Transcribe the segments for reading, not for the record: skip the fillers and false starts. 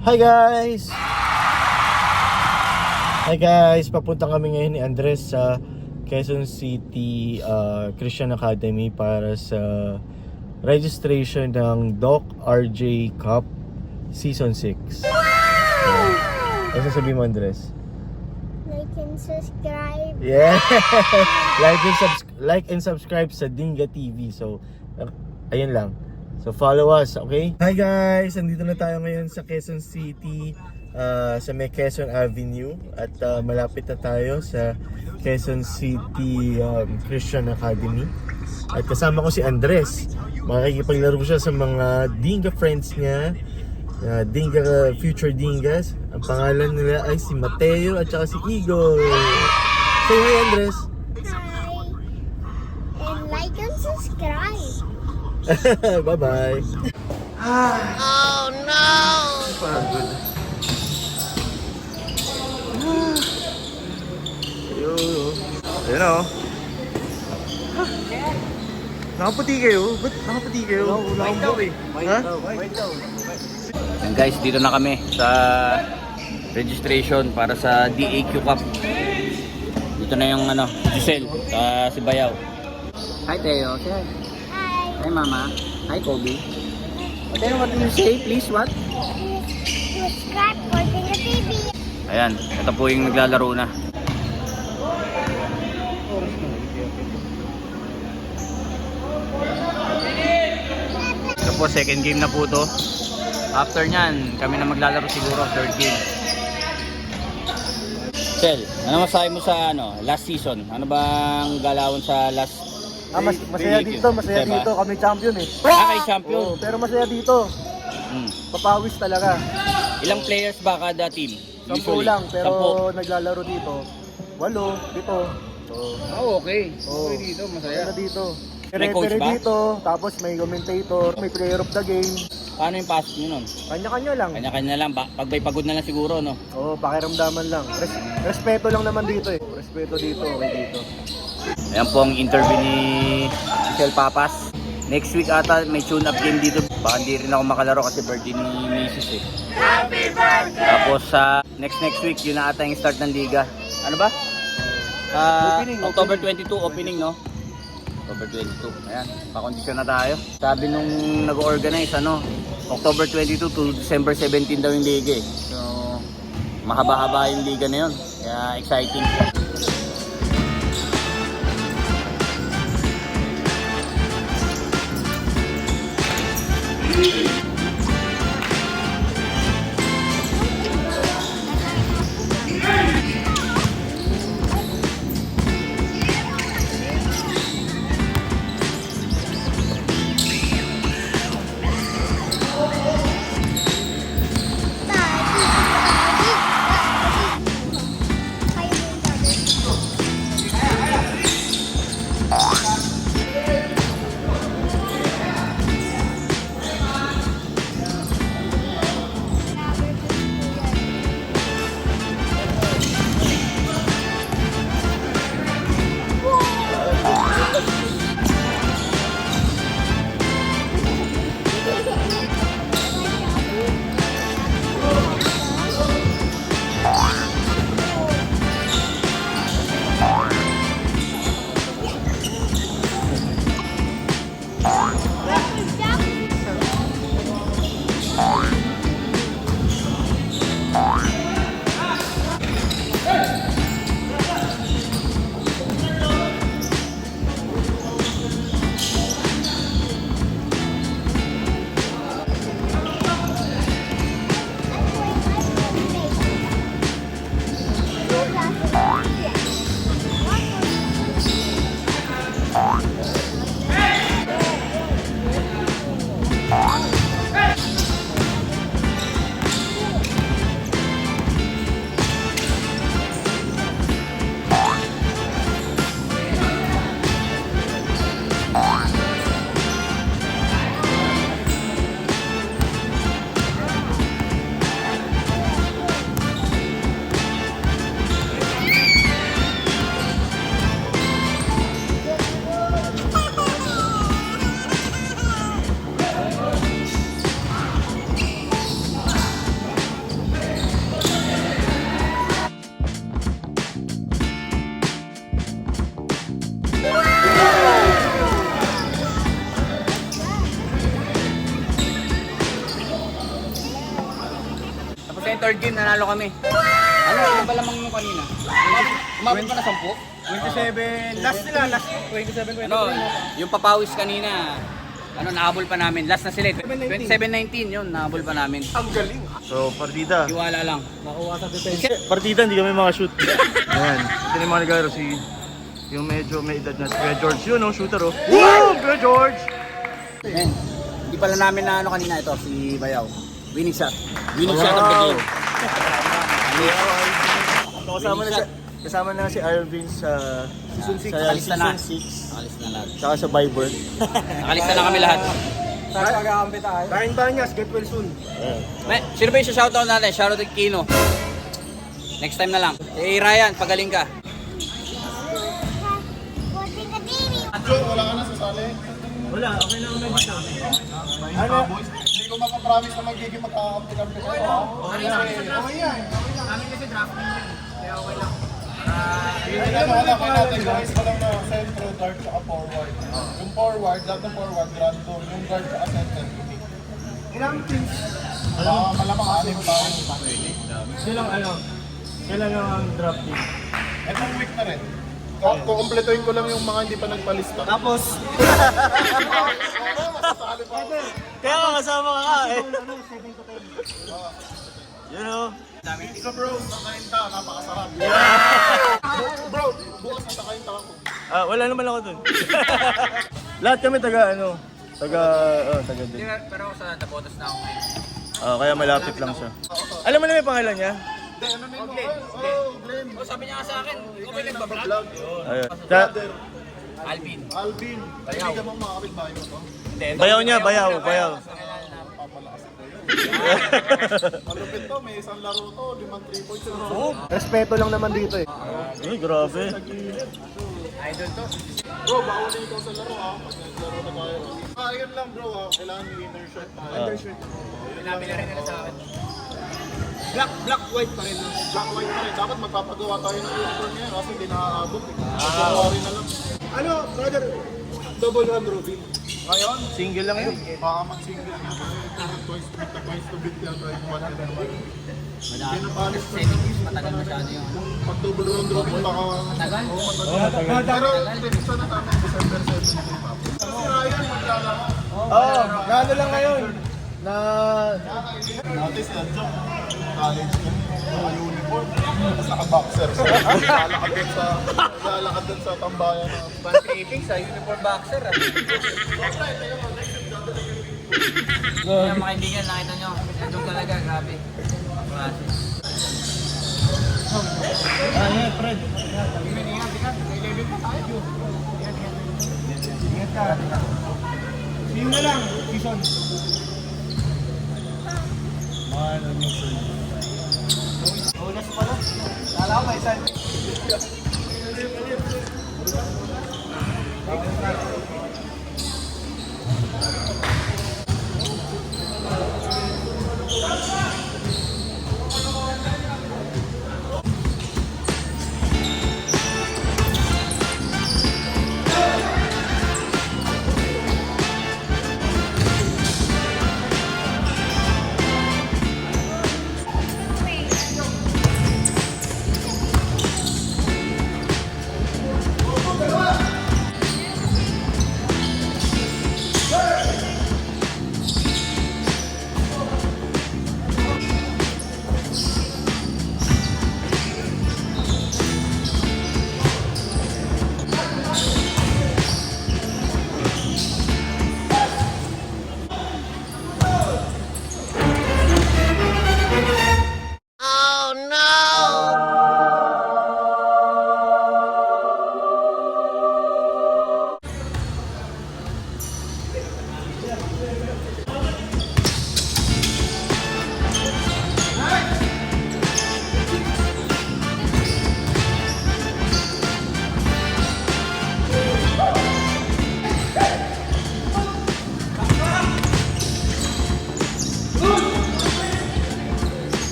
Hi guys! Hi guys! Papunta kami ngayon ni Andres sa Quezon City Christian Academy para sa registration ng Doc RJ Cup Season 6. Ano sasabihin mo, Andres? Like and subscribe. Yeah! like and subscribe sa Dinga TV. So, ayun lang. So follow us, okay? Hi guys! Andito na tayo ngayon sa Quezon City, sa may Quezon Avenue. At malapit na tayo sa Quezon City Christian Academy. At kasama ko si Andres. Makikipaglaro siya sa mga Dinga friends niya, Dinga, future Dingas. Ang pangalan nila ay si Mateo at saka si Igor. Say hi, Andres! Hi. And like and subscribe. Bye-bye. Oh no! Pagod. Ayun o. Nakaputi kayo? Ba't nakaputi kayo? Wala akong buhok eh. Ha? And guys, dito na kami sa registration para sa DAQ Cup. Dito na yung Giselle, si Bayaw. Hi Teo, say hi. Hi. Hi Mama. Hi Kobe. Teo, what do you say? Please, what? Subscribe for Dinga TV. Ayan, ito po yung naglalaro na. Ito po, second game na po to. After nyan, kami na maglalaro siguro, third game. Sel, ano masabi mo sa last season? Ano bang galawan sa last? Masaya dito, masaya Diba? dito. Kami champion eh. Kay champion. Oo, pero masaya dito. Papawis talaga. Ilang players ba kada team? 10 Usually? lang, pero 10. naglalaro dito. 8, 7. Okay. Oo. Okay dito, Masaya na dito. May coach Referee ba? dito, tapos may commentator, may player of the game. Paano yung pasok nyo nun? Kanya-kanya lang. Kanya-kanya lang. Pag may pagod na lang siguro, no? Oo, pakiramdaman lang. Respeto lang naman dito eh. Respeto dito, okay dito. Ayan po ang interview ni Giselle Papas. Next week ata may tune-up game dito. Baka hindi rin ako makalaro kasi birthday ni Mrs. eh. Happy birthday! Tapos sa next week, yun na ata yung start ng liga. Ano ba? October 22 opening, no? October 22. Ayan, pakondisyon na tayo. Sabi nung nag-organize, October 22 to December 17 daw yung liga eh. So, mahaba-haba yung liga na yun. Kaya exciting. sa third game, nanalo kami. Ano, ilan ba lamang mo kanina? Umabot pa na 10? 27, last nila, last 27, 23. Ano, yung papawis kanina, ano, nahabol pa namin. Last na sila. 27-19 yun, nahabol pa namin. Ang galing. So, partida. Tiwala lang. Nakuha sa detention. Partida, hindi kami makashoot. Ayan. Ito na yung mga nagaro si... Yung medyo may edad na si Kuya George. Yun, oh, shooter, oh. Woo! Kuya George! Men, hindi pala namin na ano kanina ito, si Bayaw. Winning shot. Winning shot of the game. So, kasama na si Arvin sa Season 6. sa Nakalista na. season 6. Alis na lahat. Saka sa Bible. Nakalista na kami lahat. Saan mag-aambi tayo? Kain Banyas, get well soon. Men, sino ba yung shoutout natin? Shoutout kay Kino. Next time na lang. Eh, Ryan, pagaling ka. Watching the TV. Wala ka na sasali. Wala, okay na kami dito. Ano? Hindi ko mapapromise na magiging magkakampi-kampi kayo. Okay yan. Ano natin guys, walang na centro, guard, saka forward. Yung forward, lahat ng forward, random. Yung guard, saka center, unique. Ilang teams? Malamang alim tayo. Kailangan ang drafting. Itong week na rin. Kukumpletuhin ko lang yung mga hindi pa nagpalista. Tapos, Masasali pa ako. Kaya nga kasama ka eh. Yun o. Pizza bro, nakain ta, napakasarap. Bro, bukas natakain ta ako. Wala naman ako dun. Lahat kami taga din. Pero ako sa Dabotas na ako ngayon. Kaya malapit lang siya. Alam mo na may pangalan niya? Glenn. Sabi niya nga sa akin, ikaw ba nagbablog? Ayun. Alvin. Alvin, kaibigan mo mga kapitbahay mo to. Bayaw niya, bayaw. Papalakas ito yun. Malupit to, may isang laro to, 5 3 points. respeto lang naman dito eh. Ay, grabe. Bro, baka wala ikaw sa laro ha, pag naglaro na tayo. Yun lang bro ha, kailangan yung inner shirt tayo. Inner shirt. Sinabi na rin nila sa akin. Black, white pa rin. Black, white pa rin. Dapat magpapagawa tayo ng uniform ngayon kasi hindi nakakabot eh. January na lang. Ano, brother? Double one Robin. Ngayon, Single lang yun. baka mag-single na twice to beat yata yung 1 and 1. Pinapalis pa rin. Matagal masyado yung ano. Pag double round robin baka... Matagal? Pero prediction na namin December 17 pa. Si Ryan maglalaro. Gano lang ngayon? Na... Dati si Adjo, college ko, naka-uniform, tapos naka-boxer. So, lalakad dun sa tambayan na. Pan-tripping sa uniform boxer ah. Yung mga kaibigan, nakita nyo. Doon talaga, grabe. Klase. Fred. Ingat ka. Sino na lang, season. Bonus pala. Kala ko may isa.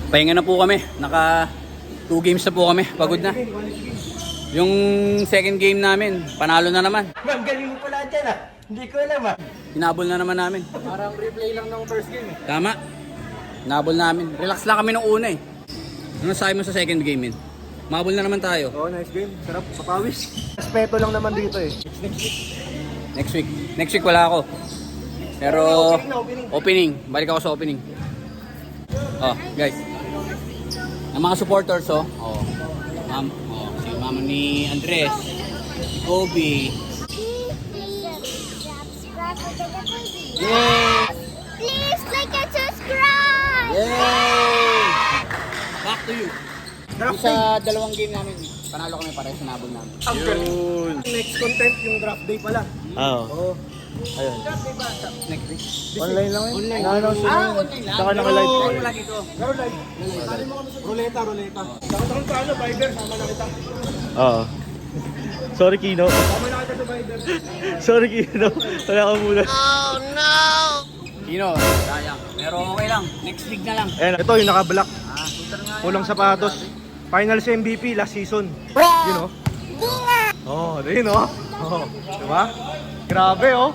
Pahinga na po kami. Naka 2 games na po kami. Pagod na. Yung second game namin, panalo na naman. Ma'am, galing mo pala dyan ah. Hindi ko alam ah. Hinabol na naman namin. Parang replay lang ng first game eh. Tama. Hinabol namin. Relax lang kami nung una eh. Ano sabi mo sa second game yun? Mabol na naman tayo. Oo, nice game. Sarap, papawis. Respeto lang naman dito eh. Next week. Next week wala ako. Pero opening. Balik ako sa opening. Oh, guys. Ang mga supporters oh. Oh. Si mama ni Andres. Si Kobe. Subscribe for Tinga TV. Yay! Please like and subscribe. Yay! Back to you. Yung sa dalawang game namin, panalo kami pareho sa nabol namin. Yun. Next content yung draft day pala. Oo. Ayun. Next week. Online lang yun? Online. Na-announce na yun. Online lang. Saka naka-live pa. Wala dito. Pero live. Sali mo kami sa ruleta. Saka paano, Viber, sama na kita. Oo. Sorry, Kino. Sama na kita sa Viber. Sorry, Kino. Wala ka muna. Kino, sayang. Pero okay lang. Next week na lang. Ayan. Ito yung naka-black. Shooter nga Kulang sapatos. Finals MVP last season. Yun oh. Oh, yun oh. Oh, diba? Grabe oh.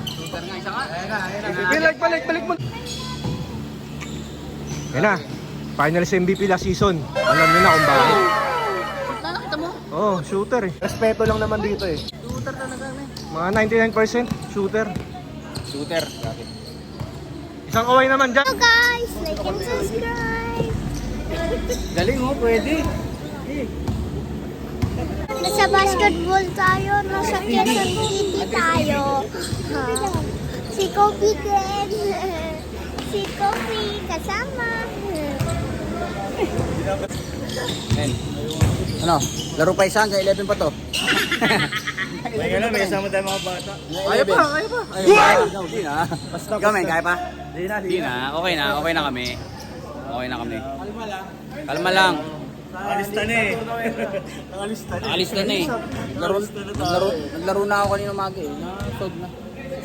Shooter nga. Isa nga. Balik mo. Yan na. Finals MVP last season. Alam niyo na kung bakit. Nakakita mo? Oh, shooter eh. Respeto lang naman dito eh. Shooter talaga kami. Mga 99% shooter. Shooter. Grabe. Isang kaway naman dyan. Hello guys, like and subscribe. Galing mo, pwede. Nasa basketball tayo, nasa Quezon City tayo. Si Kobe din. Si Kobe kasama. Yan. Ano? Laro pa isa hanggang 11 pa to. May nga lang, may kasama tayo mga bata. Kaya pa. Hindi na. Ikaw men, kaya pa? Hindi na. Okay na kami. Okay na kami. Kalma lang. Nakalista na eh. Nakalista na eh. Naglaro na ako kanina umaga eh. Nasod na.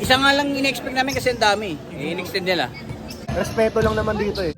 Isa nga lang in-expect namin kasi ang dami. In-extend nila. Respeto lang naman dito eh.